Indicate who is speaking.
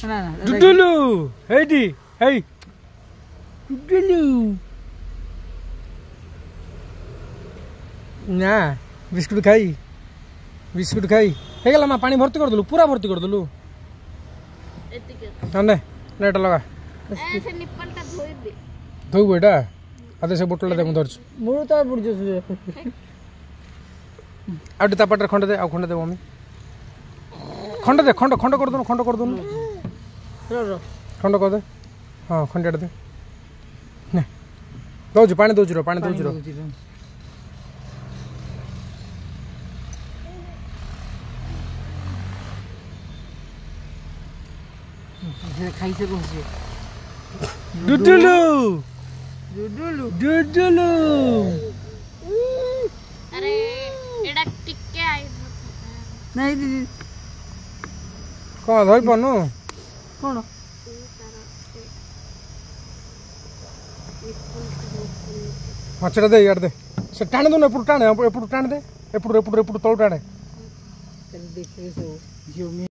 Speaker 1: डुडुलु Heidi हे डुडुलु ना biscuit खाई हे गला मा पानी भर्ती कर दलु पूरा भर्ती कर दलु ने नेट लगा
Speaker 2: ऐसे निप्पलटा धोई दे
Speaker 1: धोई बेटा आधे से बोतल दे मु धरछ
Speaker 3: मुड़ तो बुड़ जसु
Speaker 1: आडि ता पटर खंड दे आ खंड दे मम्मी खंड दे खंड कर दो
Speaker 3: रो
Speaker 1: खंड कर दे हां खंड दे ने दौज पानी दौज रो
Speaker 3: खाई से कोसे
Speaker 1: डुडुलु
Speaker 2: अरे एडा टिके आई
Speaker 3: नहीं दीदी
Speaker 1: कौन धोई पनु
Speaker 3: कौन
Speaker 1: मचड़ा दे यार दे से टाण दो ना एपुर टाण दे एपुर तळ टाणे
Speaker 3: देखे सो जियो